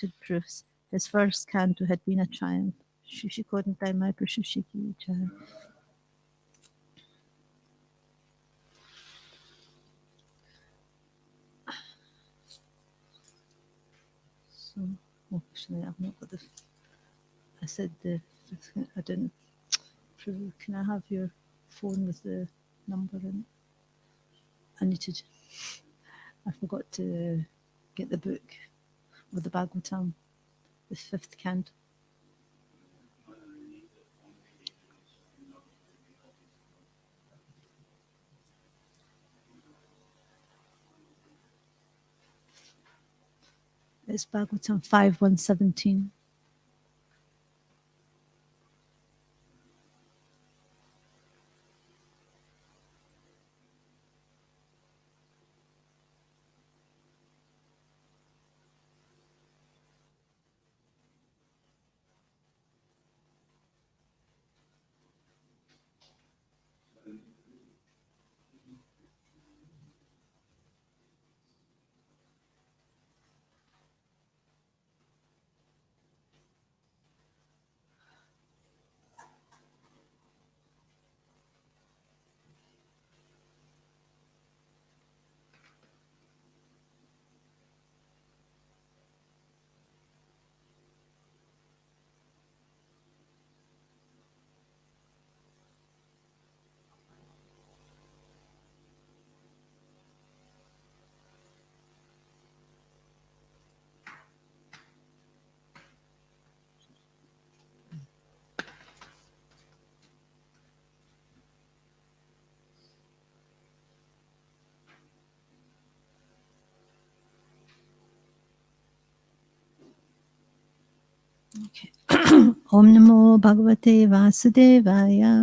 unexpected proofs. His first canto had been a triumph. Shushikodntai mai prashushiki chai. So, actually, I've not got the. I said the. I didn't. Can I have your phone with the number in? I need to. I forgot to get the book with the Bhagavatam, the 5th canto. It's Bhagavatam 5.117. Okay. Om Namo Bhagavate Vasudevaya.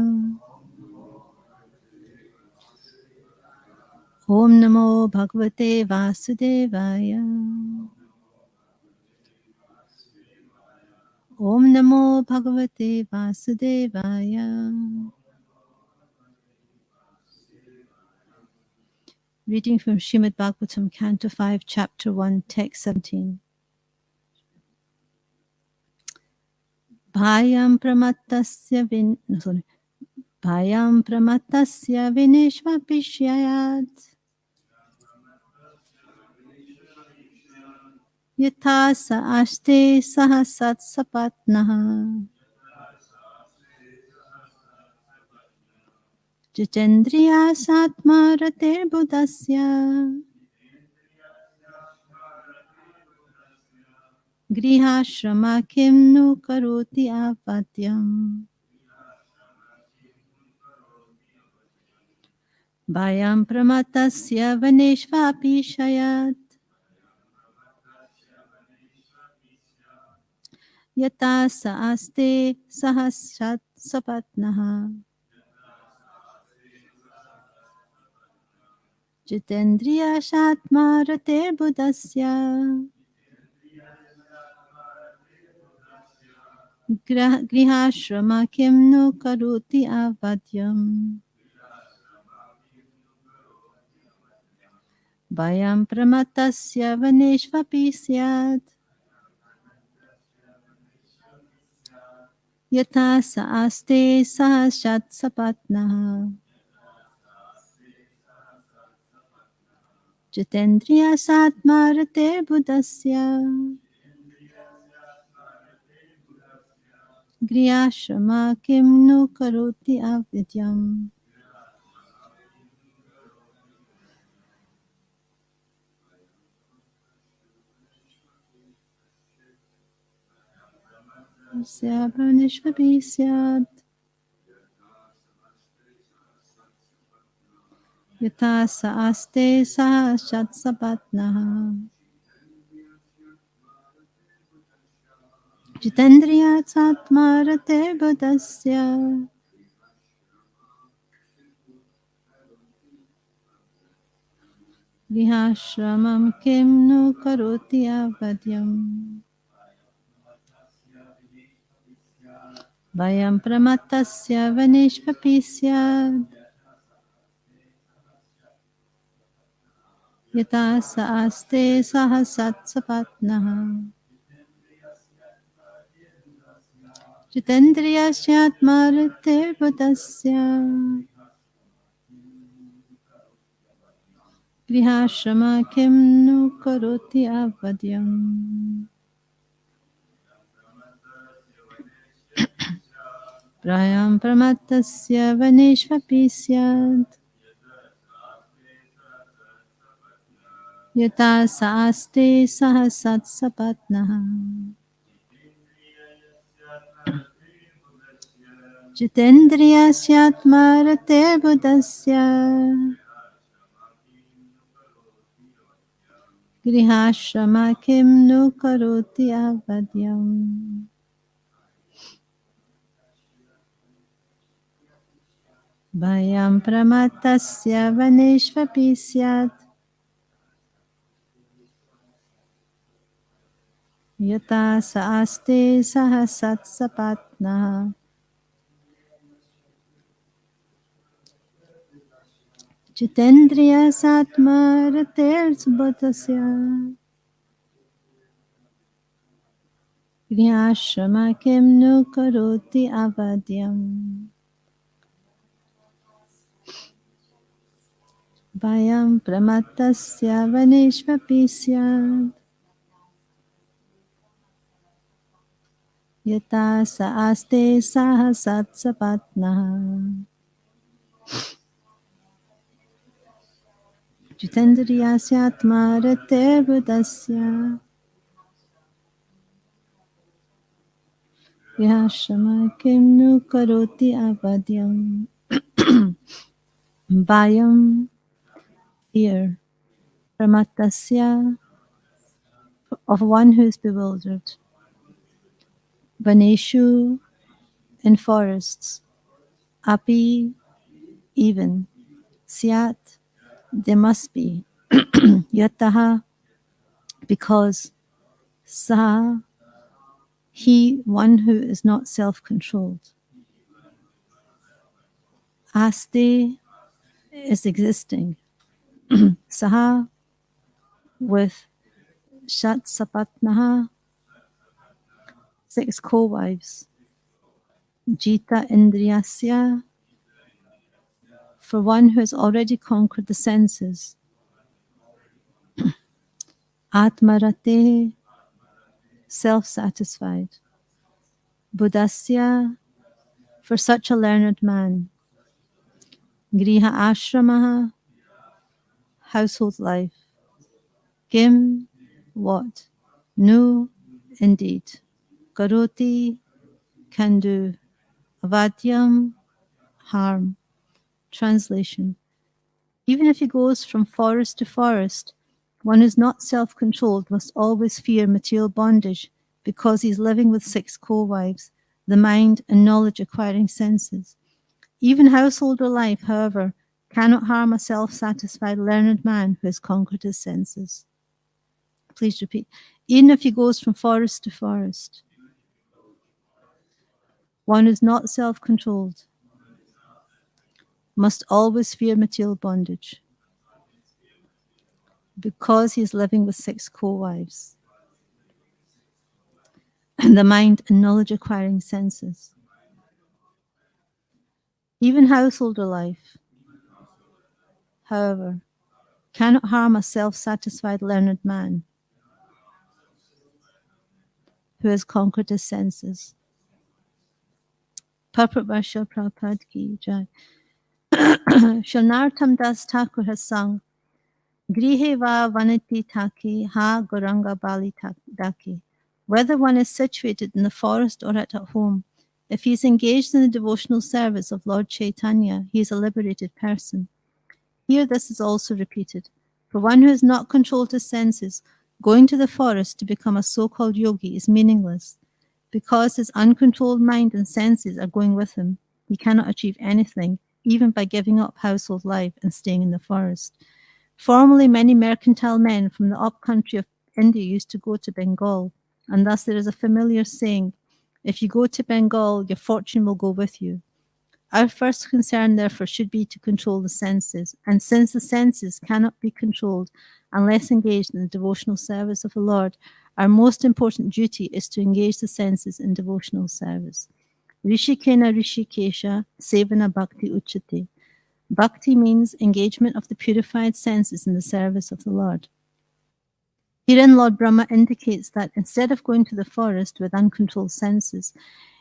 Om Namo Bhagavate Vasudevaya. Om Namo Bhagavate Vasudevaya. Reading from Srimad Bhagavatam, Canto 5, Chapter 1, Text 17. Bhayam pramattasya Bhayam pramattasya vinishvapishyayat. Yatha sa aste sahasat sapatnaha. Jitendriya satma rater budasya. Grihashrama kim nu karoti apatyam. Bhayam pramatasya vaneshvapi shayat. Yata sa aste sahasat sapatnaha. Jitendriya shatma rater budasya. Grihashrama kim nu karoti avadyam. Bhayam pramatasya vaneshvapi syat. Yatha sa aste sahasat sapatnaha. Jitendriya satma rate budasya. Grihashrama kim nu karoti avidyam. Asya vaneshvapi syat. Yatha sa aste sahasat sapatnaha. Jitendriya satma rate budasya. Grihashramam kim nu karoti avadyam. Vayam pramatasya vaneshvapi syad. Yata sa aste sahasat sapatnaha. Jitendriyasyaatmartirbutasya grihashrama kim nu karoti avadyam. Prayam pramattasya vaneshvapi syad yata saaste sahasat sapatnaha. Jitendriyasyaatmartirbutasya grihashrama kim nu karoti avadyam. Bhayam pramatasya vaneshvapi syat yata saaste sahasat sapatnaha. Jitendriya satma rater subhatasya grihashrama kim nu karoti avadyam. Vayam pramatasya vaneshvapi syad yata saaste sahasat sapatnaha. Jitendriya satma rater budasya grihashrama kim nu karoti avadyam. Vayam, fear, pramatasya, of one who is bewildered. Vaneshu, in forests. Api, even. Syat, there must be. Yataha, because. Saha, he, one who is not self-controlled. Aste is existing. Saha, with Shat Sapatnaha, 6 co-wives. Jita Indriyasya, for one who has already conquered the senses. Atmarate, self-satisfied. Buddhasya, for such a learned man. Griha ashramaha, household life. Kim, what? Nu, indeed. Karoti, can do. Avadyam, harm. Translation. Even if he goes from forest to forest, one who is not self-controlled must always fear material bondage because he is living with 6 co-wives, the mind and knowledge-acquiring senses. Even householder life, however, cannot harm a self-satisfied learned man who has conquered his senses. Please repeat. Even if he goes from forest to forest, one who is not self-controlled must always fear material bondage because he is living with 6 co-wives, and the mind and knowledge-acquiring senses. Even householder life, however, cannot harm a self-satisfied learned man who has conquered his senses. Purport by Srila Prabhupada Ki Jai. Shanartam Das Thakur has sung, Grihe va vaniti taki ha goranga bali daki. Whether one is situated in the forest or at home, if he is engaged in the devotional service of Lord Chaitanya, he is a liberated person. Here this is also repeated. For one who has not controlled his senses, going to the forest to become a so-called yogi is meaningless. Because his uncontrolled mind and senses are going with him, he cannot achieve anything, even by giving up household life and staying in the forest. Formerly, many mercantile men from the up-country of India used to go to Bengal, and thus there is a familiar saying, if you go to Bengal, your fortune will go with you. Our first concern, therefore, should be to control the senses, and since the senses cannot be controlled unless engaged in the devotional service of the Lord, our most important duty is to engage the senses in devotional service. Rishikena Rishikesha Sevana Bhakti Uchate. Bhakti means engagement of the purified senses in the service of the Lord. Herein Lord Brahma indicates that instead of going to the forest with uncontrolled senses,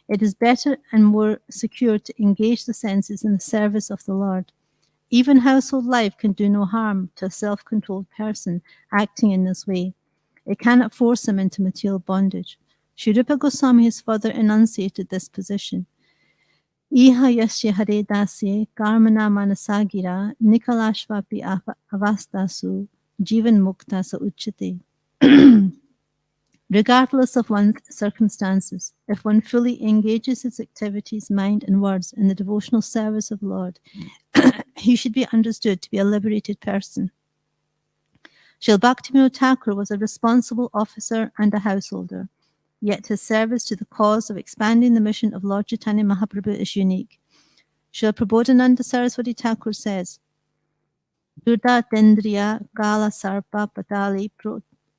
it is better and more secure to engage the senses in the service of the Lord. Even household life can do no harm to a self-controlled person acting in this way. It cannot force him into material bondage. Sri Rupa Goswami has further enunciated this position. Iha yasya hare dasye karmana manasagira nikalashvapi avastasu jivan mukta sa uchate. Regardless of one's circumstances, if one fully engages his activities, mind, and words in the devotional service of the Lord, he should be understood to be a liberated person. Srila Bhaktivinoda Thakura was a responsible officer and a householder, yet his service to the cause of expanding the mission of Lord Chaitanya Mahaprabhu is unique. Srila Prabodhananda Saraswati Thakur says, Durda Tendriya Kala Sarpa Patali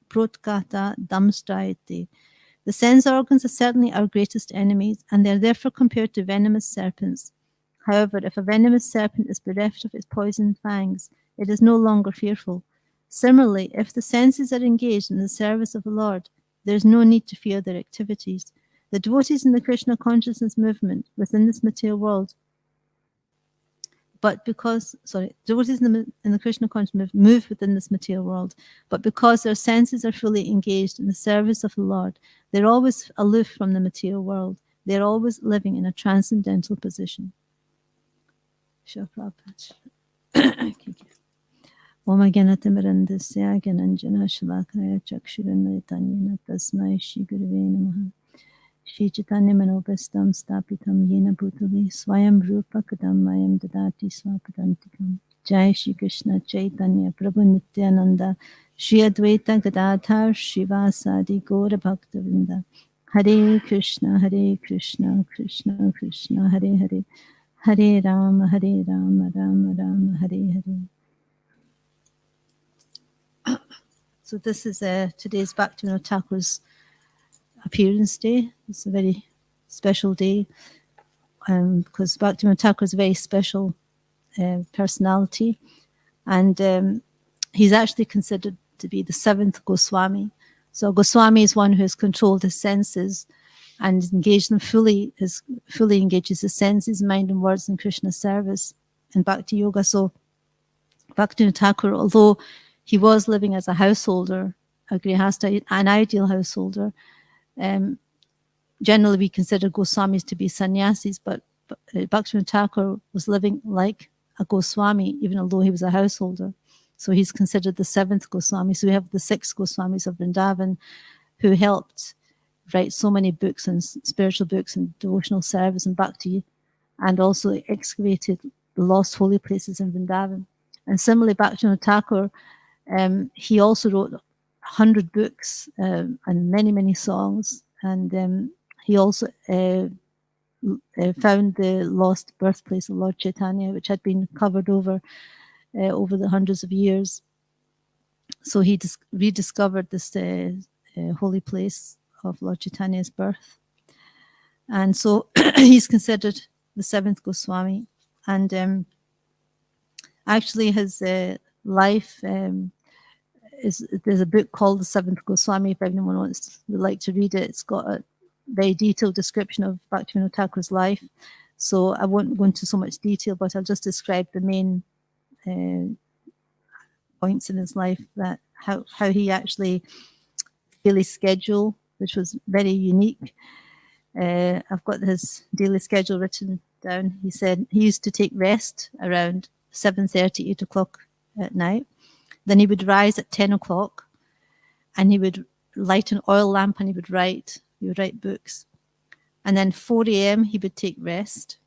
Protkata Damstrayate. The sense organs are certainly our greatest enemies, and they are therefore compared to venomous serpents. However, if a venomous serpent is bereft of its poisoned fangs, it is no longer fearful. Similarly, if the senses are engaged in the service of the Lord, there is no need to fear their activities. The devotees in the Krishna consciousness movement within this material world, devotees in the Krishna consciousness move within this material world, but because their senses are fully engaged in the service of the Lord, they're always aloof from the material world. They're always living in a transcendental position. Om Agyanatimirandasya Gyananjana Shalakaya Chakshurunritanyena Tasmai Shri Gurave Namaha. Shri Chaitanya Manobhastam Stapitam Yena Bhutale Swayam Rupa Kadam Mayam Dadati Swapadantikam. Jai Shri Krishna Chaitanya Prabhu Nityananda Shri Advaita Gadadhar Shivasadi Gaura Bhaktavinda. Hare Krishna Krishna Krishna Hare Hare Hare Rama Rama Rama Hare Hare. So this is today's Bhaktivinoda Thakur's appearance day. It's a very special day because Bhaktivinoda Thakur is a very special personality, and he's actually considered to be the seventh Goswami. So Goswami is one who has controlled his senses and engaged them fully engages his senses, mind, and words in Krishna's service and Bhakti Yoga. So Bhaktivinoda Thakur, although he was living as a householder, a grihasta, an ideal householder, generally we consider Goswamis to be sannyasis, but Bhaktivinoda Thakur was living like a Goswami, even although he was a householder. So he's considered the seventh Goswami. So we have the six Goswamis of Vrindavan who helped write so many books and spiritual books and devotional service and bhakti, and also excavated the lost holy places in Vrindavan. And similarly, Bhaktivinoda Thakur, he also wrote 100 books and many songs, and he also found the lost birthplace of Lord Chaitanya, which had been covered over the hundreds of years. So he rediscovered this holy place of Lord Chaitanya's birth, and so he's considered the seventh Goswami. And actually, his life there's a book called The Seventh Goswami. If anyone would like to read it, it's got a very detailed description of Bhaktivinoda Thakur's life. So I won't go into so much detail, but I'll just describe the main points in his life, that how he actually daily schedule, which was very unique. I've got his daily schedule written down. He said he used to take rest around 7:30, 8 o'clock at night. Then he would rise at 10 o'clock and he would light an oil lamp and he would write books. And then 4 a.m. he would take rest.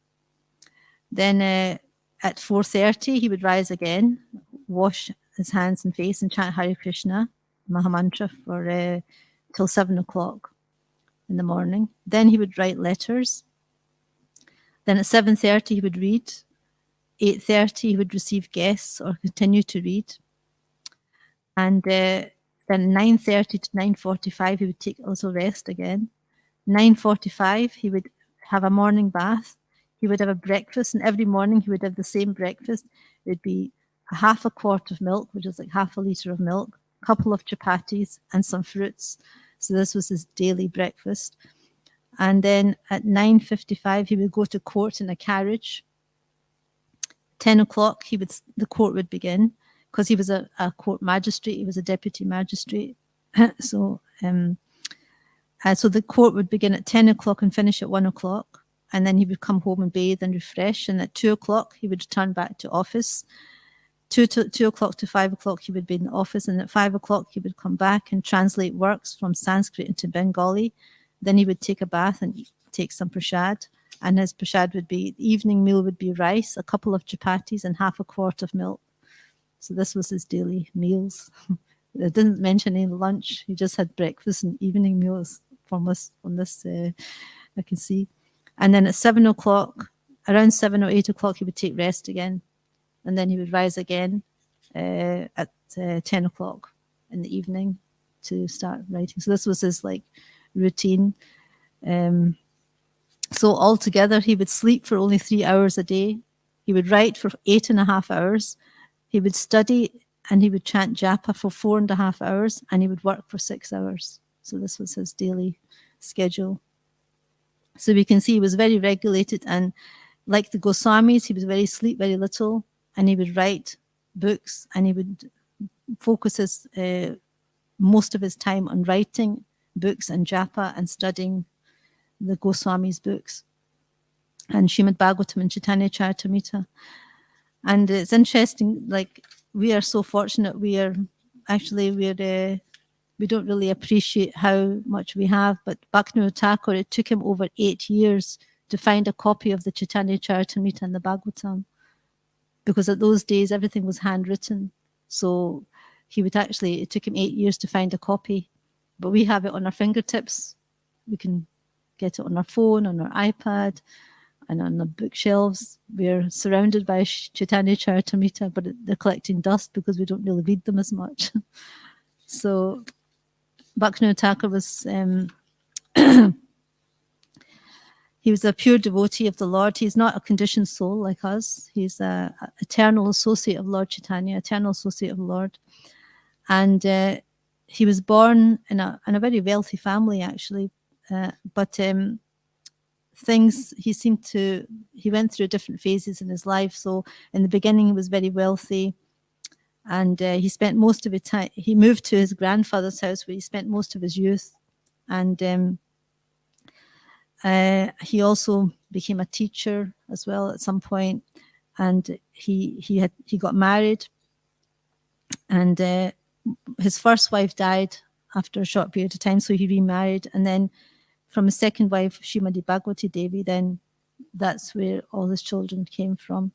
Then at 4:30 he would rise again, wash his hands and face and chant Hare Krishna Mahamantra for till 7 o'clock in the morning. Then he would write letters. Then at 7:30 he would read. 8:30 he would receive guests or continue to read. And then 9:30 to 9:45 he would take a little rest again. 9:45 he would have a morning bath. He would have a breakfast, and every morning he would have the same breakfast. It would be a half a quart of milk, which is like half a litre of milk, a couple of chapatis, and some fruits. So this was his daily breakfast. And then at 9:55, he would go to court in a carriage. 10 o'clock, the court would begin, because he was a court magistrate. He was a deputy magistrate. So the court would begin at 10 o'clock and finish at 1 o'clock. And then he would come home and bathe and refresh. And at 2 o'clock, he would return back to office. 2 o'clock to 5 o'clock, he would be in the office. And at 5 o'clock, he would come back and translate works from Sanskrit into Bengali. Then he would take a bath and take some prasad. And his prasad would be, the evening meal would be rice, a couple of chapatis, and half a quart of milk. So this was his daily meals. It didn't mention any lunch. He just had breakfast and evening meals from this I can see. And then at 7 o'clock, around 7 or 8 o'clock, he would take rest again. And then he would rise again at 10 o'clock in the evening to start writing. So this was his routine. So altogether, he would sleep for only 3 hours a day. He would write for 8.5 hours. He would study and he would chant japa for 4.5 hours, and he would work for 6 hours. So this was his daily schedule. So we can see he was very regulated, and like the Goswamis, he would sleep very little, and he would write books, and he would focus most of his time on writing books and japa and studying the Goswamis' books and Srimad Bhagavatam and Chaitanya Charitamrita. And it's interesting, we are so fortunate. We don't really appreciate how much we have, but Bhaktivinoda Thakur, it took him over 8 years to find a copy of the Chaitanya Charitamrita and the Bhagavatam, because at those days everything was handwritten. So it took him 8 years to find a copy, but we have it on our fingertips. We can get it on our phone, on our iPad, and on the bookshelves. We're surrounded by Chaitanya Charitamrita, but they're collecting dust because we don't really read them as much. So Bhaktivinoda Thakur was he was a pure devotee of the Lord. He's not a conditioned soul like us. He's an eternal associate of Lord Chaitanya, eternal associate of the Lord. And he was born in a very wealthy family, actually. But he went through different phases in his life. So in the beginning, he was very wealthy. And he spent most of his time, he moved to his grandfather's house where he spent most of his youth. And he also became a teacher as well at some point. And he got married. And his first wife died after a short period of time, so he remarried. And then from his second wife, Srimati Bhagavati Devi, then that's where all his children came from.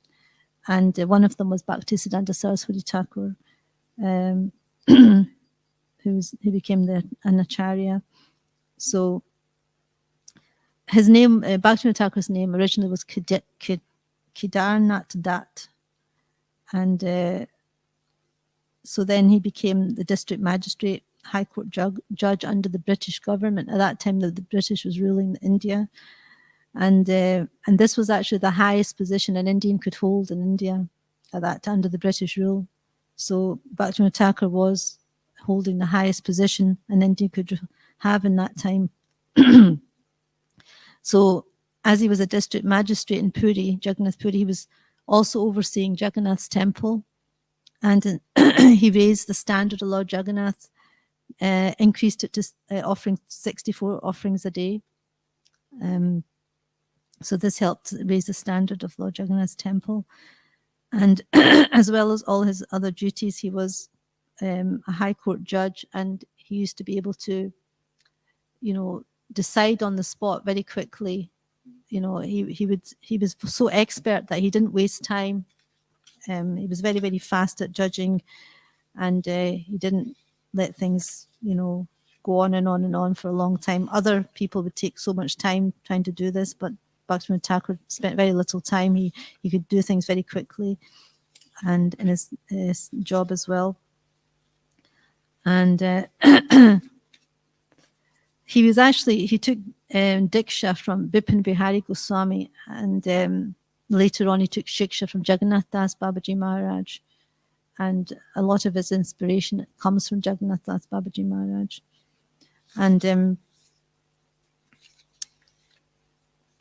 And one of them was Bhaktisiddhanta Saraswati Thakur, who became an acharya. So his name, Bhaktivinoda Thakur's name originally was Kedarnath Dat. And so then he became the district magistrate, High Court judge under the British government. At that time, the British was ruling India. And this was actually the highest position an Indian could hold in India at that time, under the British rule. So Bhaktivinoda Thakur was holding the highest position an Indian could have in that time. So as he was a district magistrate in Puri, Jagannath Puri, he was also overseeing Jagannath's temple. And he raised the standard of Lord Jagannath, increased it to offering 64 offerings a day. So this helped raise the standard of Lord Jagannath's temple. And as well as all his other duties, he was a high court judge, and he used to be able to, decide on the spot very quickly. He was so expert that he didn't waste time. He was very, very fast at judging, and he didn't let things, go on and on and on for a long time. Other people would take so much time trying to do this, but Bhaktivinoda Thakur spent very little time. He could do things very quickly, and in his job as well. And he took Diksha from Bipin Bihari Goswami, and later on he took Shiksha from Jagannath Das Babaji Maharaj, and a lot of his inspiration comes from Jagannath Das Babaji Maharaj. And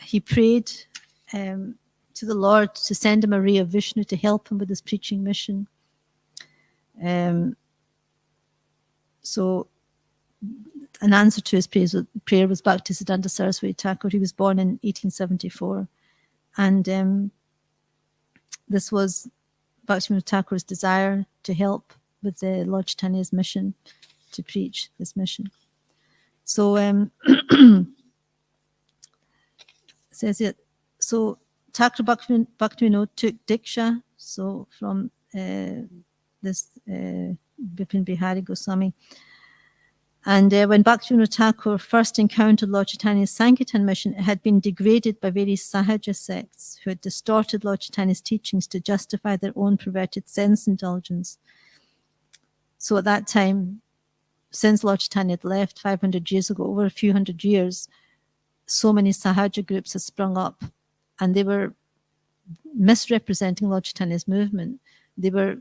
he prayed to the Lord to send him a ray of Vishnu to help him with his preaching mission. So an answer to his prayer was Bhaktisiddhanta Saraswati Thakur. He was born in 1874. And this was Bhaktivinoda Thakur's desire to help with the Lord Chaitanya's mission, to preach this mission. So says it. So Thakur Bhaktivinoda took Diksha, so from this Bipin Bihari Goswami. And when Bhaktivinoda Thakur first encountered Lord Chaitanya's Sankirtan mission, it had been degraded by various Sahaja sects who had distorted Lord Chaitanya's teachings to justify their own perverted sense indulgence. So at that time, since Lord Chaitanya had left 500 years ago, over a few hundred years, so many Sahaja groups had sprung up, and they were misrepresenting Lord Chaitanya's movement. They were,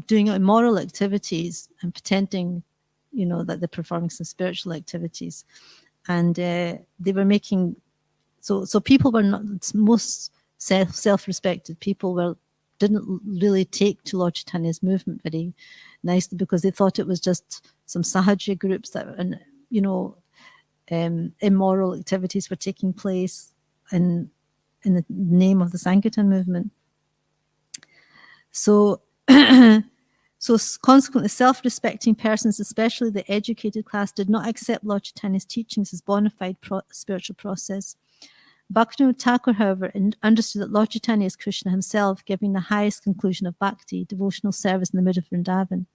doing immoral activities and pretending, that they're performing some spiritual activities. And they were making, so people were not, most self-respected people didn't really take to Lord Chaitanya's movement very nicely, because they thought it was just some Sahaja groups that, immoral activities were taking place in the name of the Sankirtan movement. So consequently, self-respecting persons, especially the educated class, did not accept Lord Chaitanya's teachings as bona fide spiritual process. Bhaktivinoda Thakur, however, understood that Lord Chaitanya is Krishna himself, giving the highest conclusion of bhakti, devotional service in the mood of Vrindavan.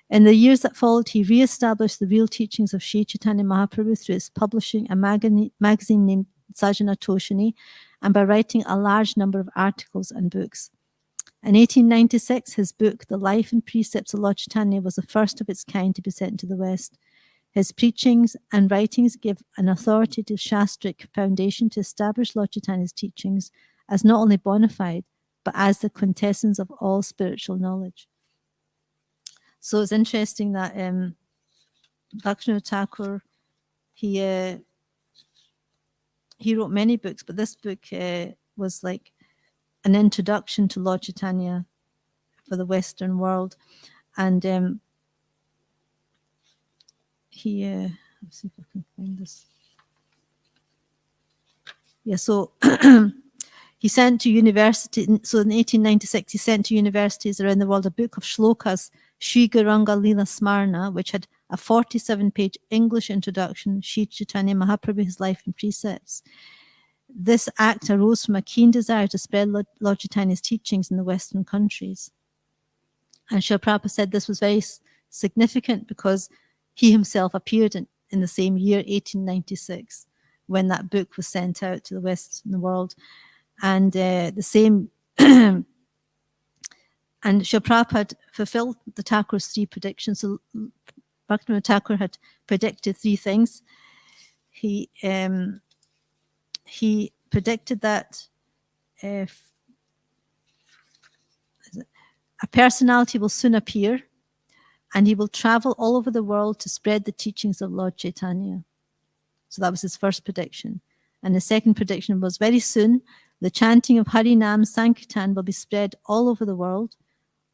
In the years that followed, he re-established the real teachings of Sri Chaitanya Mahaprabhu through his publishing a magazine named Sajana Toshini, and by writing a large number of articles and books. In 1896, his book, The Life and Precepts of Lord Chaitanya, was the first of its kind to be sent to the West. His preachings and writings give an authoritative Shastric foundation to establish Lord Chaitanya's teachings as not only bona fide, but as the quintessence of all spiritual knowledge. So it's interesting that Bhaktivinoda Thakur, he wrote many books, but this book was like an introduction to Lord Chaitanya for the Western world. And he, let's see if I can find this. Yeah, so he sent to university. So in 1896, he sent to universities around the world a book of shlokas, Sri Gauranga Leela Smarna, which had a 47-page English introduction, Sri Chaitanya Mahaprabhu, his life and precepts. This act arose from a keen desire to spread Lord Chaitanya's teachings in the Western countries. And Srila Prabhupada said this was very significant because he himself appeared in the same year, 1896, when that book was sent out to the Western world. And the same, and Srila Prabhupada fulfilled the Thakur's three predictions. So Bhaktivinoda Thakur had predicted three things. He predicted that if a personality will soon appear, and he will travel all over the world to spread the teachings of Lord Chaitanya. So that was his first prediction. And the second prediction was, very soon, the chanting of Harinam Sankirtan will be spread all over the world.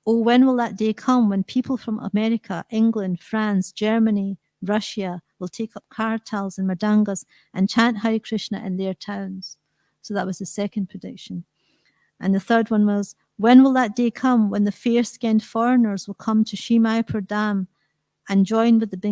Oh, when will that day come when people from America, England, France, Germany, Russia will take up kartals and mridangas and chant Hare Krishna in their towns? So that was the second prediction. And the third one was, when will that day come when the fair-skinned foreigners will come to Sri Mayapur Dam and join with the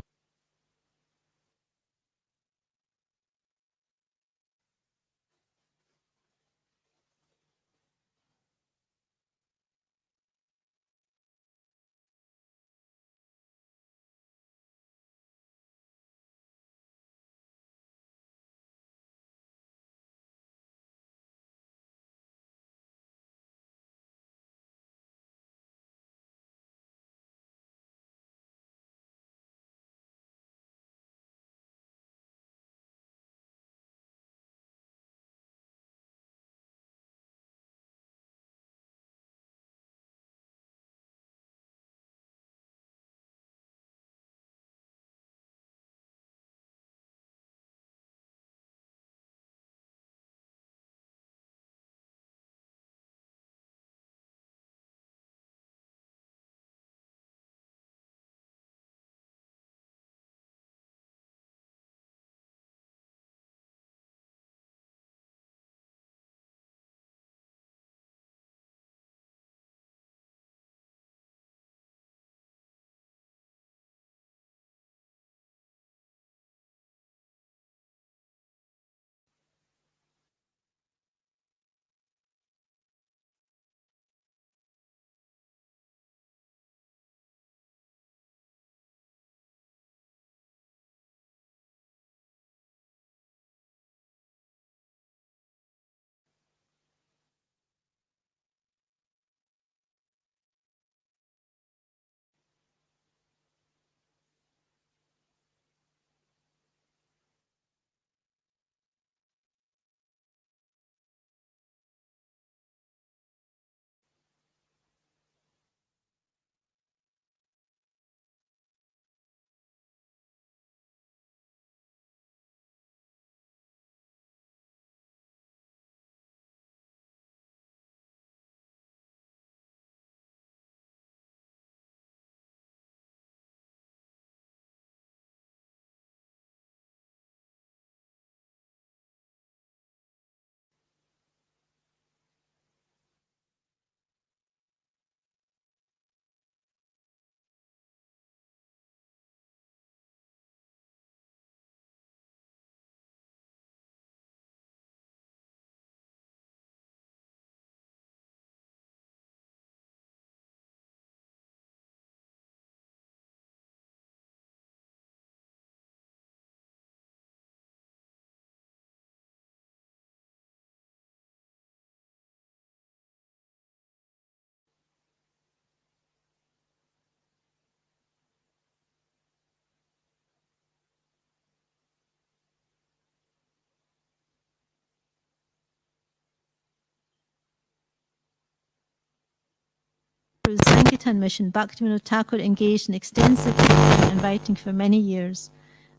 his Sankirtan mission, Bhaktivinoda Thakur engaged in extensive preaching and writing for many years.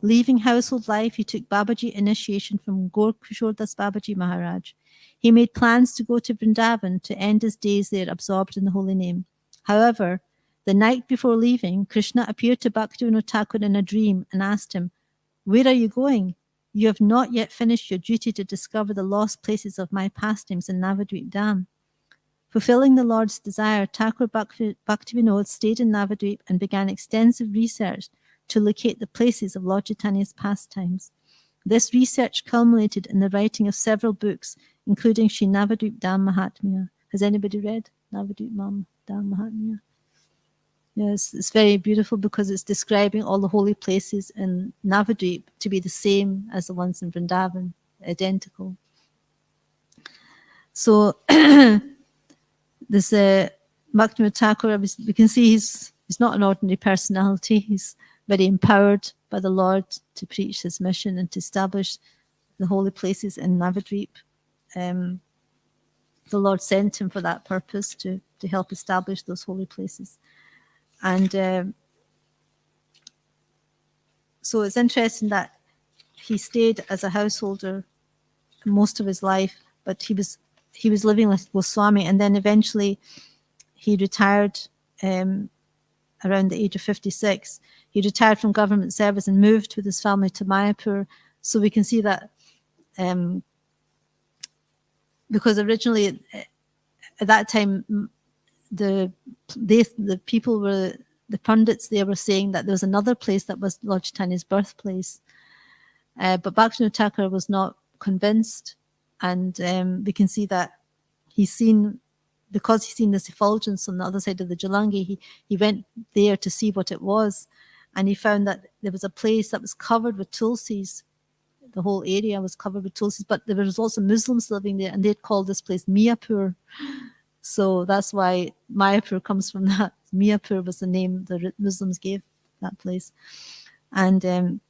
Leaving household life, he took Babaji initiation from Gaur Kishore Das Babaji Maharaj. He made plans to go to Vrindavan to end his days there absorbed in the holy name. However, the night before leaving, Krishna appeared to Bhaktivinoda Thakur in a dream and asked him, "Where are you going? You have not yet finished your duty to discover the lost places of my pastimes in Navadvip Dham." Fulfilling the Lord's desire, Thakur Bhaktivinoda stayed in Navadvip and began extensive research to locate the places of Lord Chaitanya's pastimes. This research culminated in the writing of several books, including Sri Navadvip Dham Mahatmya. Has anybody read Navadvip Dham Mahatmya? Yes, it's very beautiful because it's describing all the holy places in Navadvip to be the same as the ones in Vrindavan, identical. So this Bhaktivinoda Thakur, we can see he's not an ordinary personality. He's very empowered by the Lord to preach his mission and to establish the holy places in Navadvip. The Lord sent him for that purpose, to help establish those holy places. And so it's interesting that he stayed as a householder most of his life, but he was living like Goswami, and then eventually he retired around the age of 56. He retired from government service and moved with his family to Mayapur. So we can see that because originally at that time the people were, the pundits there were saying that there was another place that was Lord Chaitanya's birthplace, but Bhaktivinoda Thakur was not convinced, and we can see that because he's seen this effulgence on the other side of the Jalangi, he went there to see what it was, and he found that there was a place that was covered with tulsis. The whole area was covered with tulsis, but there was lots of Muslims living there, and they'd called this place Miyapur. So that's why Mayapur comes from that. Miyapur was the name the Muslims gave that place. And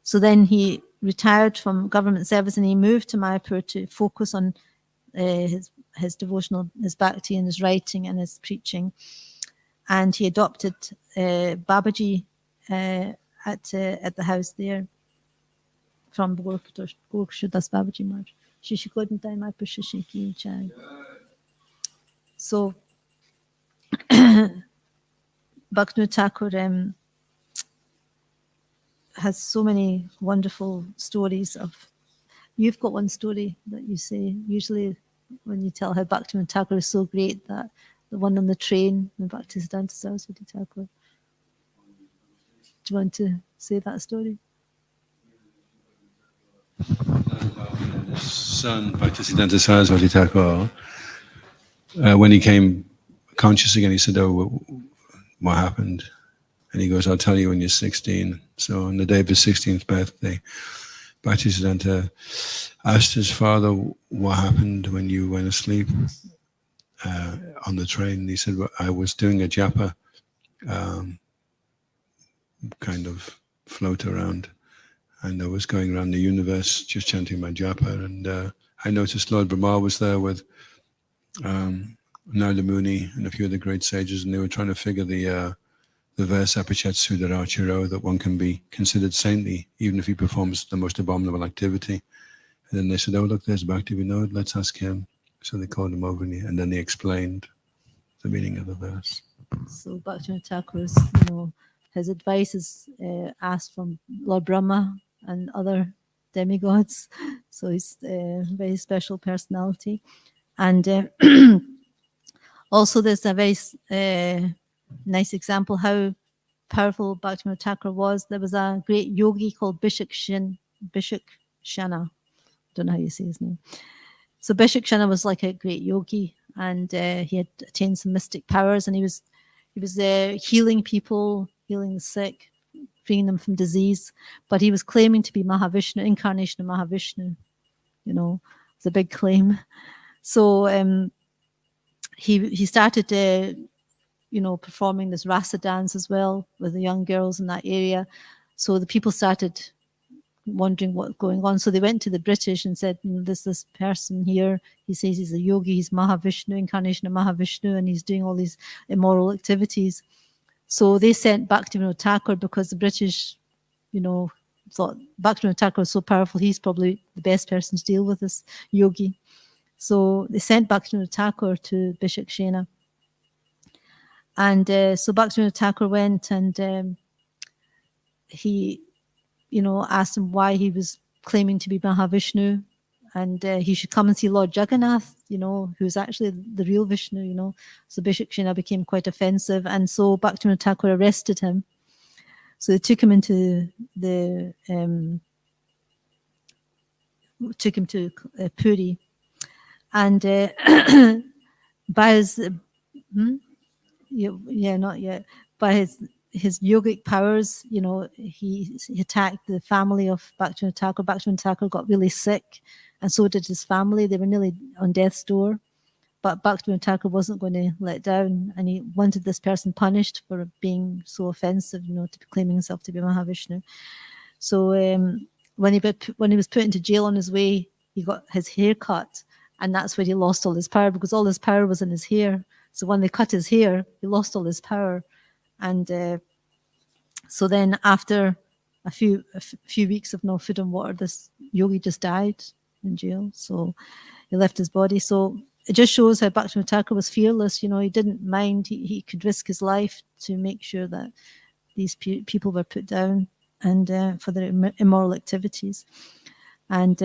so then he retired from government service and he moved to Mayapur to focus on his devotional, his bhakti and his writing and his preaching. And he adopted Babaji at the house there from Gaur Kishore Das Babaji Maharaj. Shishikodantai Mayapur Shishiki Chai. So Bhaktivinoda Thakur has so many wonderful stories of. You've got one story that you say usually when you tell how Bhaktivinoda Thakur is so great, that the one on the train when Bhaktisiddhanta Saraswati Thakur. Do you want to say that story? His son Bhaktisiddhanta Saraswati Thakur, when he came conscious again, he said, "Oh, what happened?" And he goes, "I'll tell you when you're 16." So on the day of his 16th birthday, Bhaktisiddhanta asked his father, "What happened when you went asleep on the train?" He said, "Well, I was doing a japa, kind of float around, and I was going around the universe just chanting my japa, and I noticed Lord Brahma was there with Narada Muni and a few of the great sages, and they were trying to figure the verse Apichat Sudaracharo, that one can be considered saintly even if he performs the most abominable activity." And then they said, "Oh, look, there's Bhaktivinoda, let's ask him." So they called him over, and then they explained the meaning of the verse. So Bhaktivinoda Thakur's, his advice is asked from Lord Brahma and other demigods. So he's a very special personality. And also there's a very nice example how powerful Bhaktivinoda Thakur was. There was a great yogi called Bishak Shana. Don't know how you say his name. So Bishak Shana was like a great yogi, and he had attained some mystic powers, and he was healing people, healing the sick, freeing them from disease. But he was claiming to be Mahavishnu, incarnation of Mahavishnu. It's a big claim. So he started performing this rasa dance as well with the young girls in that area. So the people started wondering what's going on. So they went to the British and said, there's this person here. He says he's a yogi. He's Mahavishnu, incarnation of Mahavishnu, and he's doing all these immoral activities. So they sent Bhaktivinoda Thakur because the British, thought Bhaktivinoda Thakur was so powerful. He's probably the best person to deal with this yogi. So they sent Bhaktivinoda Thakur to Bishop Shena. And so Bhaktivinoda Thakur went and he, asked him why he was claiming to be Mahavishnu, and he should come and see Lord Jagannath, who's actually the real Vishnu, So Bishop Shena became quite offensive, and so Bhaktivinoda Thakur arrested him. So they took him into Puri, and by his not yet. By his yogic powers, he attacked the family of Bhaktivinoda Thakur. Bhaktivinoda Thakur got really sick, and so did his family. They were nearly on death's door. But Bhaktivinoda Thakur wasn't going to let down, and he wanted this person punished for being so offensive, to claiming himself to be Mahavishnu. So when he was put into jail on his way, he got his hair cut, and that's where he lost all his power, because all his power was in his hair. So when they cut his hair, he lost all his power. And so then after a few weeks of no food and water, this yogi just died in jail. So he left his body. So it just shows how Bhaktivinoda Thakur was fearless. He didn't mind. He could risk his life to make sure that these people were put down and for their immoral activities. And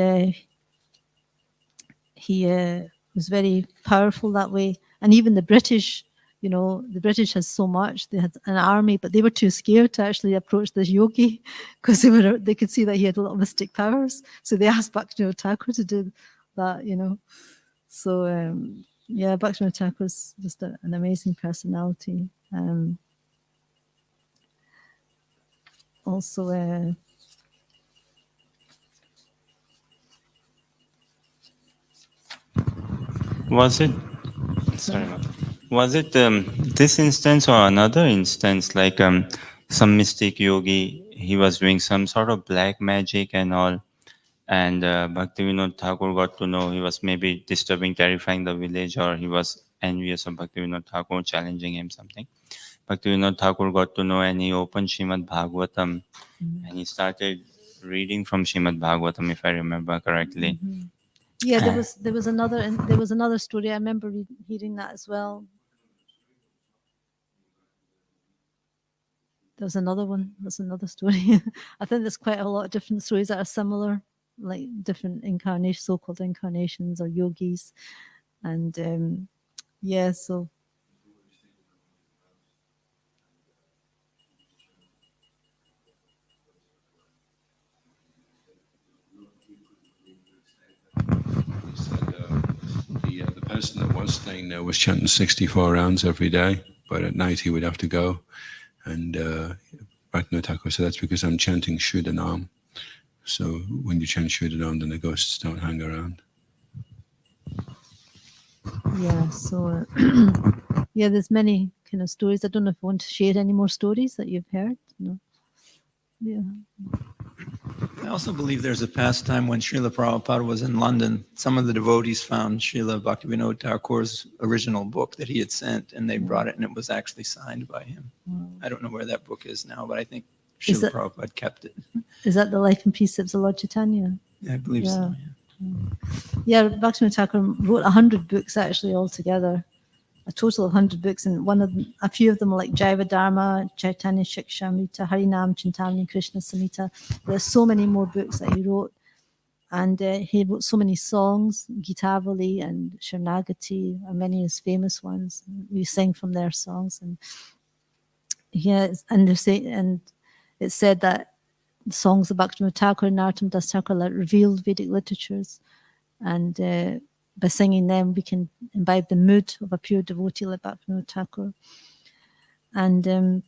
he was very powerful that way. And even the British, the British has so much. They had an army, but they were too scared to actually approach this yogi because they could see that he had a lot of mystic powers. So they asked Bhaktivinoda Thakur to do that, So Bhaktivinoda Thakur was just an amazing personality. Also, Was it? Sorry. Was it this instance or another instance, like some mystic yogi? He was doing some sort of black magic and all, and Bhaktivinoda Thakur got to know he was maybe disturbing, terrifying the village, or he was envious of Bhaktivinoda Thakur, challenging him something. Bhaktivinoda Thakur got to know, and he opened Srimad Bhagavatam, and he started reading from Srimad Bhagavatam, if I remember correctly. Yeah, there was another story. I remember hearing that as well. There's another one. There's another story. I think there's quite a lot of different stories that are similar, like different incarnations, so-called incarnations or yogis, and so. The person that was staying there was chanting 64 rounds every day, but at night he would have to go. And Bhaktivinoda Thakur said, that's because I'm chanting Shuddhanam. So when you chant Shuddhanam, then the ghosts don't hang around. Yeah, so there's many kind of stories. I don't know if you want to share any more stories that you've heard. No. Yeah. I also believe there's a past time when Srila Prabhupada was in London. Some of the devotees found Srila Bhaktivinoda Thakur's original book that he had sent, and they brought it, and it was actually signed by him. I don't know where that book is now, but I think Srila Prabhupada kept it. Is that the Life and Precepts of Lord Chaitanya? Yeah, I believe so, yeah. Bhaktivinoda Thakur wrote 100 books actually altogether, a total of 100 books, and a few of them are like Jaiva Dharma, Chaitanya Shikshamrita, Harinam Chintamani, Krishna Samhita. There's so many more books that he wrote, and he wrote so many songs, Gitavali and Sharnagati are many of his famous ones. We sing from their songs, and and it's said that the songs of Bhaktivinoda Thakur and Narottam Das Thakur are revealed Vedic literatures, and by singing them, we can imbibe the mood of a pure devotee like Bhaktivinoda Thakur. And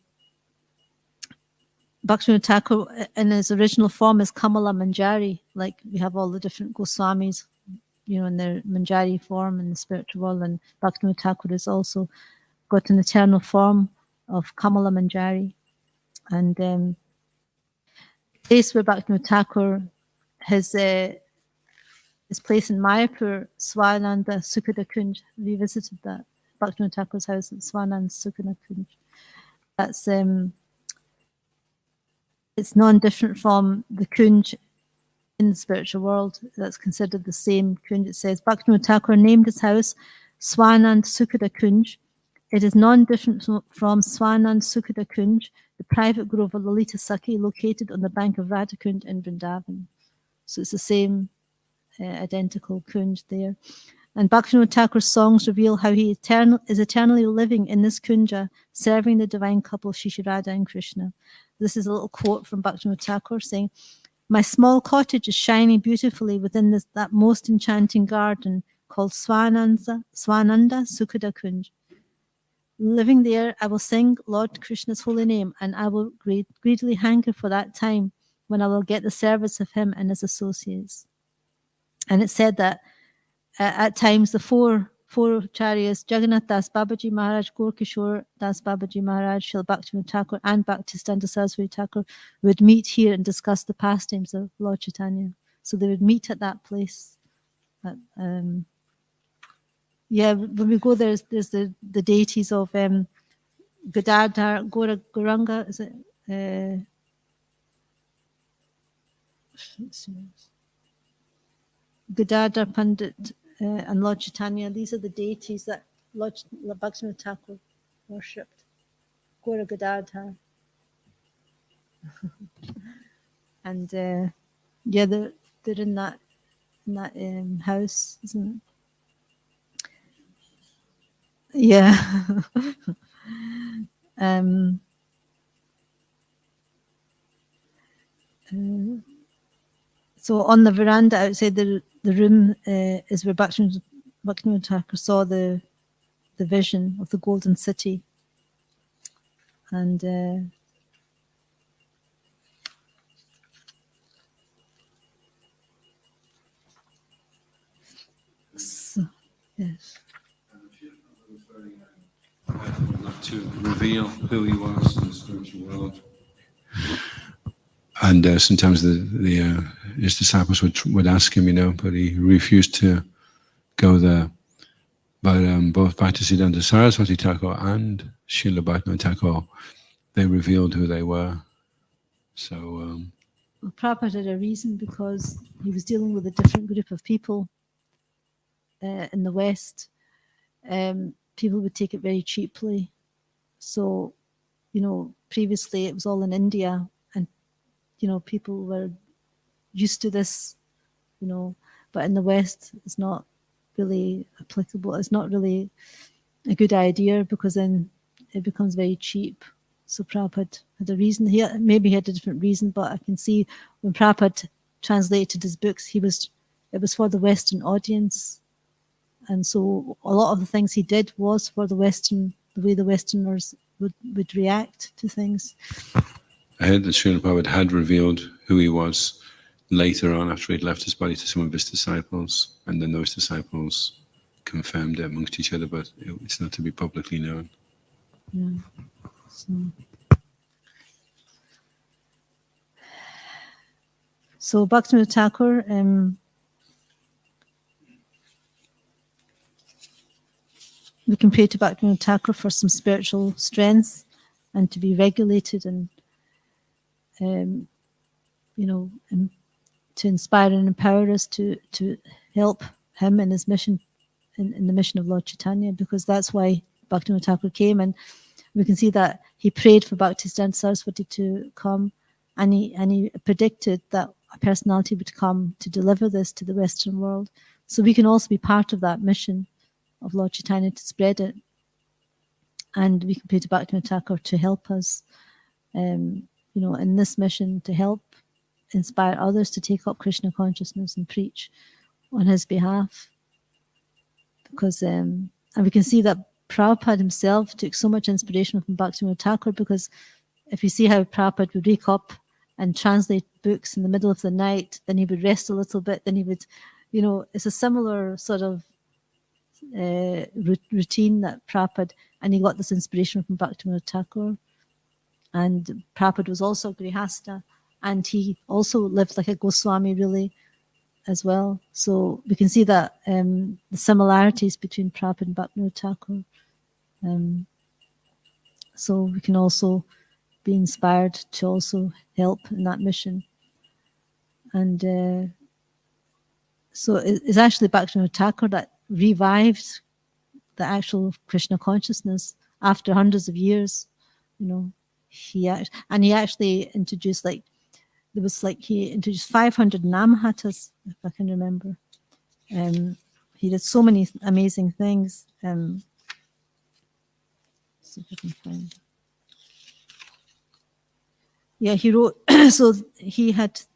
Bhaktivinoda Thakur, in his original form, is Kamala Manjari. Like we have all the different Goswamis, in their Manjari form in the spiritual world, and Bhaktivinoda Thakur has also got an eternal form of Kamala Manjari. And place where Bhaktivinoda Thakur, his place in Mayapur, Swananda Sukhada Kunj. We visited that Bhaktivinoda Thakur's house in Swananda Sukhada Kunj. That's it's non-different from the Kunj in the spiritual world. That's considered the same Kunj. It says Bhaktivinoda Thakur named his house Swanand Sukhada Kunj. It is non-different from Swanand Sukhada Kunj, the private grove of Lalita Sakhi located on the bank of Radhakund in Vrindavan. So it's the same identical Kunj there. And Bhaktivinoda Thakur's songs reveal how he is eternally living in this Kunja, serving the divine couple Shri Radha and Krishna. This is a little quote from Bhaktivinoda Thakur saying, "My small cottage is shining beautifully within that most enchanting garden called Swananda Sukhada Kunj. Living there, I will sing Lord Krishna's holy name, and I will greedily hanker for that time when I will get the service of him and his associates." And it said that at times the four acharyas, Jagannatha Das Babaji Maharaj, Gaur Kishore Das Babaji Maharaj, Srila Bhaktivinoda Thakur, and Bhaktisiddhanta Saraswati Thakur would meet here and discuss the pastimes of Lord Chaitanya. So they would meet at that place. When we go there's the deities of Gadadhar, Gauranga, is it? Gadadhar Pandit and Lord Chaitanya. These are the deities that Lord Bhaktivinoda Thakur worshipped. Gaura Gadadhar. And they're in that house, isn't it? Yeah. So on the veranda outside the room is where Bhaktivinoda Thakur saw the vision of the golden city. And yes. Not to reveal who he was in the spiritual world. And sometimes his disciples would ask him, but he refused to go there. But both Bhaktisiddhanta Saraswati Thakur and Srila Bhaktivinoda Thakur, they revealed who they were. So Prabhupada had a reason because he was dealing with a different group of people in the West. People would take it very cheaply. So, previously it was all in India, and people were used to this, but in the West it's not really applicable. It's not really a good idea because then it becomes very cheap. So Prabhupada had a reason. Maybe he had a different reason, but I can see when Prabhupada translated his books, it was for the Western audience. And so a lot of the things he did was for the way the Westerners would react to things. I heard that Srila Prabhupada had revealed who he was later on after he'd left his body to some of his disciples, and then those disciples confirmed it amongst each other, but it's not to be publicly known. Yeah. So Bhaktivinoda Thakur, we can pray to Bhaktivinoda Thakur for some spiritual strength and to be regulated and, and to inspire and empower us to help him in his mission, in the mission of Lord Chaitanya, because that's why Bhaktivinoda Thakur came. And we can see that he prayed for Bhaktisiddhanta Saraswati to come, and he predicted that a personality would come to deliver this to the Western world. So we can also be part of that mission of Lord Chaitanya to spread it. And we can pray to Bhaktivinoda Thakur to help us, in this mission, to help inspire others to take up Krishna consciousness and preach on his behalf. Because, and we can see that Prabhupada himself took so much inspiration from Bhaktivinoda Thakur, because if you see how Prabhupada would wake up and translate books in the middle of the night, then he would rest a little bit, then he would, it's a similar sort of routine that Prabhupada, and he got this inspiration from Bhaktivinoda Thakur. And Prabhupada was also Grihastha, and he also lived like a Goswami really as well. So we can see that the similarities between Prabhupada and Bhaktivinoda Thakur. So we can also be inspired to also help in that mission. And so it's actually Bhaktivinoda Thakur that revived the actual Krishna consciousness after hundreds of years. You know, he actually introduced he introduced 500 Namahatas, if I can remember. He did so many amazing things. See if I can find. Yeah, he wrote. So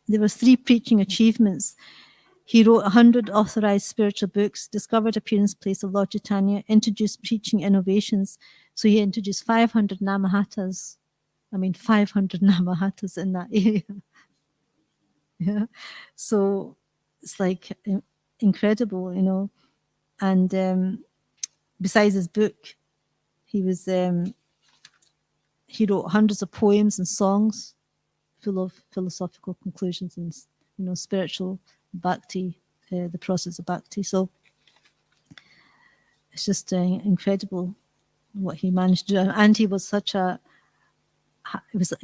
there were 3 preaching achievements. He wrote 100 authorized spiritual books, discovered appearance place of Lord Chaitanya, introduced preaching innovations. So he introduced 500 Namahatas. 500 Namahatas in that area. Yeah. So it's like incredible, you know. And besides his book, he wrote hundreds of poems and songs full of philosophical conclusions and, you know, spiritual bhakti, the process of bhakti. So it's just incredible what he managed to do. And he was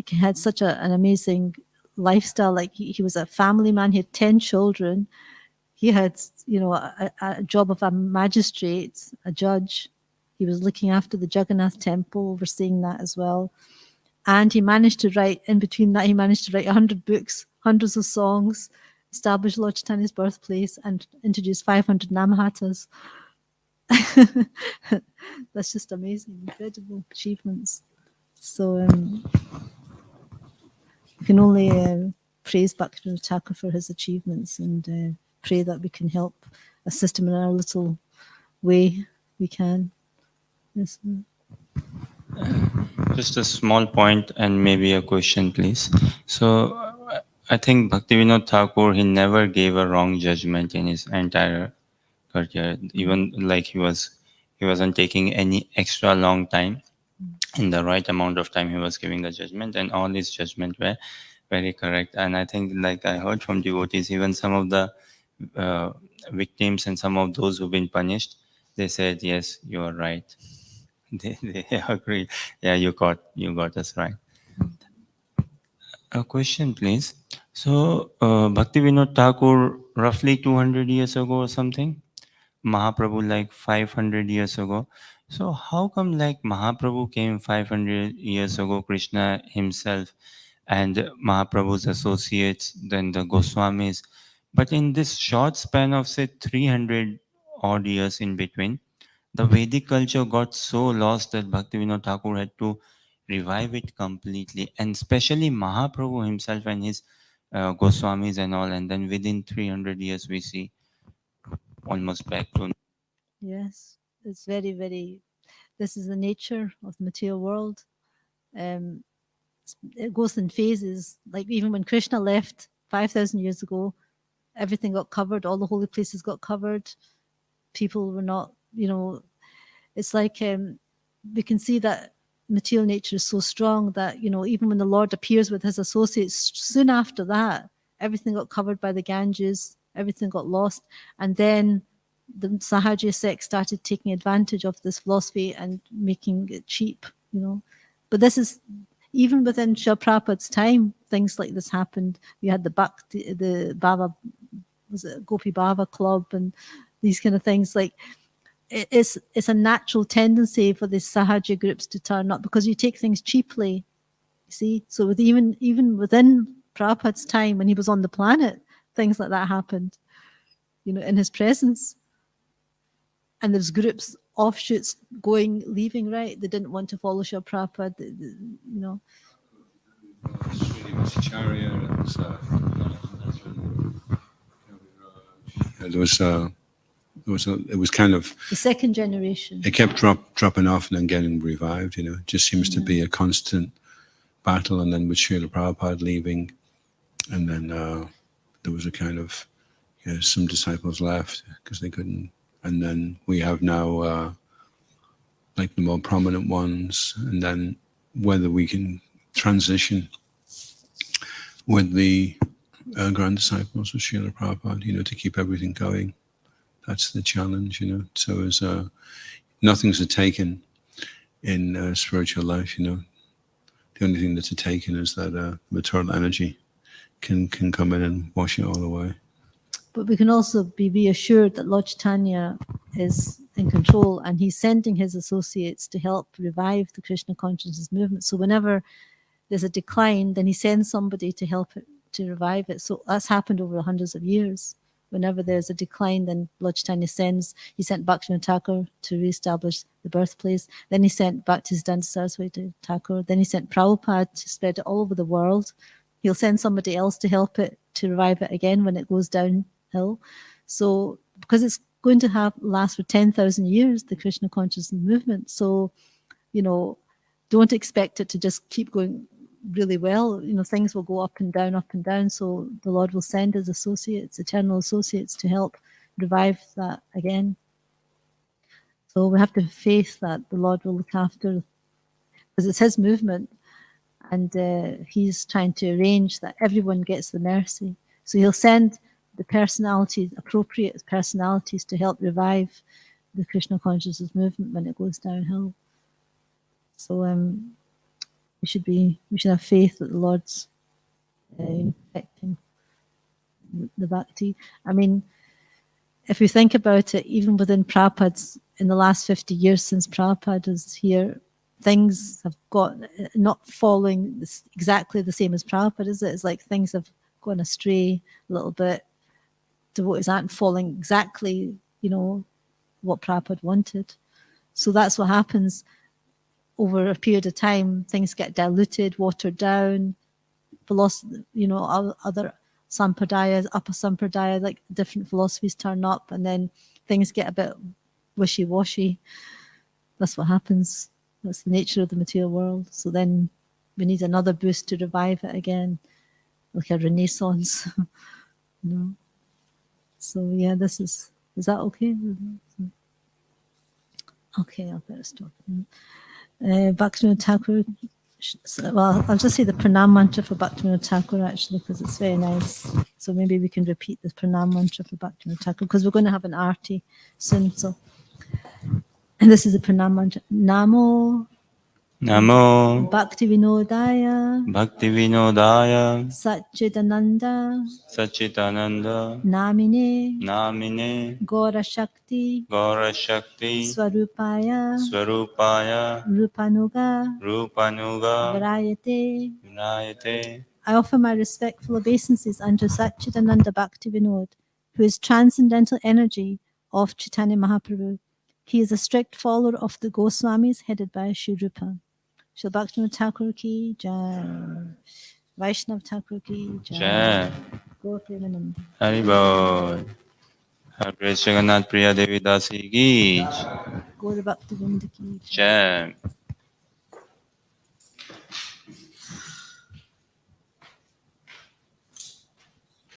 he had such an amazing lifestyle. Like he was a family man. He had 10 children. He had, you know, a job of a magistrate, a judge. He was looking after the Jagannatha temple, overseeing that as well. And he managed to write, in between that, he managed to write 100 books, hundreds of songs, establish Lord Chaitanya's birthplace, and introduce 500 Namahatas. That's just amazing, incredible achievements. So we can only praise Bhaktivinoda Thakur for his achievements and pray that we can help assist him in our little way we can. Yes. Just a small point and maybe a question, please. So I think Bhaktivinoda Thakur, he never gave a wrong judgment in his entire career. Even like he wasn't taking any extra long time. In the right amount of time, he was giving the judgment, and all his judgment were very correct. And I think, like I heard from devotees, even some of the victims and some of those who've been punished, they said, "Yes, you are right." They agreed. Yeah, you got us right. A question, please. So, Bhaktivinoda Thakur, roughly 200 years ago or something, Mahaprabhu like 500 years ago. So how come like Mahaprabhu came 500 years ago, Krishna himself and Mahaprabhu's associates, then the Goswamis, but in this short span of say 300 odd years in between, the Vedic culture got so lost that Bhaktivinoda Thakur had to revive it completely, and especially Mahaprabhu himself and his Goswamis and all, and then within 300 years we see almost back to. Yes, it's very, very. This is the nature of the material world. It goes in phases. Like even when Krishna left 5,000 years ago, everything got covered. All the holy places got covered. People were not, you know. It's like we can see that material nature is so strong that, you know, even when the Lord appears with his associates, soon after that, everything got covered by the Ganges. Everything got lost, and then the Sahaja sect started taking advantage of this philosophy and making it cheap, you know. But this is, even within Srila Prabhupada's time, things like this happened. We had the Bhava, was it Gopi Bhava Club and these kind of things. Like it's a natural tendency for the Sahaja groups to turn up because you take things cheaply, you see. So with even within Prabhupada's time when he was on the planet, things like that happened, you know, in his presence. And there's groups, offshoots leaving, right? They didn't want to follow Srila Prabhupada, you know. It was kind of the second generation. It kept dropping off and then getting revived. You know, it just seems to be a constant battle. And then with Srila Prabhupada leaving, and then there was a kind of some disciples left because they couldn't. And then we have now like the more prominent ones, and then whether we can transition with the grand disciples of Srila Prabhupada, to keep everything going. That's the challenge, So as nothing's a taken in spiritual life, The only thing that's a taken is that material energy can come in and wash it all away. But we can also be reassured that Lord Chaitanya is in control and he's sending his associates to help revive the Krishna consciousness movement. So whenever there's a decline, then he sends somebody to help it, to revive it. So that's happened over hundreds of years. Whenever there's a decline, then Lord Chaitanya he sent Bhaktivinoda Thakur to reestablish the birthplace. Then he sent Bhaktisiddhanta Saraswati Thakur. Then he sent Prabhupada to spread it all over the world. He'll send somebody else to help it, to revive it again when it goes downhill. So, because it's going to last for 10,000 years, the Krishna consciousness movement. So, don't expect it to just keep going really well. Things will go up and down. So the Lord will send his associates, eternal associates, to help revive that again. So we have to have faith that the Lord will look after, because it's his movement, and he's trying to arrange that everyone gets the mercy. So he'll send the appropriate personalities to help revive the Krishna consciousness movement when it goes downhill. So we should have faith that the Lord's affecting the bhakti. I mean, if we think about it, even within Prabhupada's, in the last 50 years since Prabhupada was here, things have got not following exactly the same as Prabhupada, is it? It's like things have gone astray a little bit. Devotees aren't following exactly, what Prabhupada wanted. So that's what happens. Over a period of time, things get diluted, watered down. Philosophy, other sampradayas, upper sampradaya, like different philosophies turn up, and then things get a bit wishy-washy. That's what happens. That's the nature of the material world. So then we need another boost to revive it again, like a renaissance. So yeah, is that okay? Okay, I'll better stop. Bhaktivinoda Thakur, well, I'll just say the pranam mantra for Bhaktivinoda Thakur actually, because it's very nice. So maybe we can repeat the pranam mantra for Bhaktivinoda Thakur, because we're going to have an arti soon. So, and this is the pranam mantra. Namo Bhaktivinodaya Satchidananda Namine Gaura Shakti Swarupaya Rupanuga Varayate. I offer my respectful obeisances unto Satchidananda Bhaktivinoda, who is transcendental energy of Chaitanya Mahaprabhu. He is a strict follower of the Goswamis headed by Sri Rupa. Srila Bhaktivinoda Thakur ki jai. Vaishnav Thakur ki jai. Gaur Premanand. Haribol. Har Jagannatha Priya Devi Dasi ki Gaur Bhaktivinoda ki jai. jai.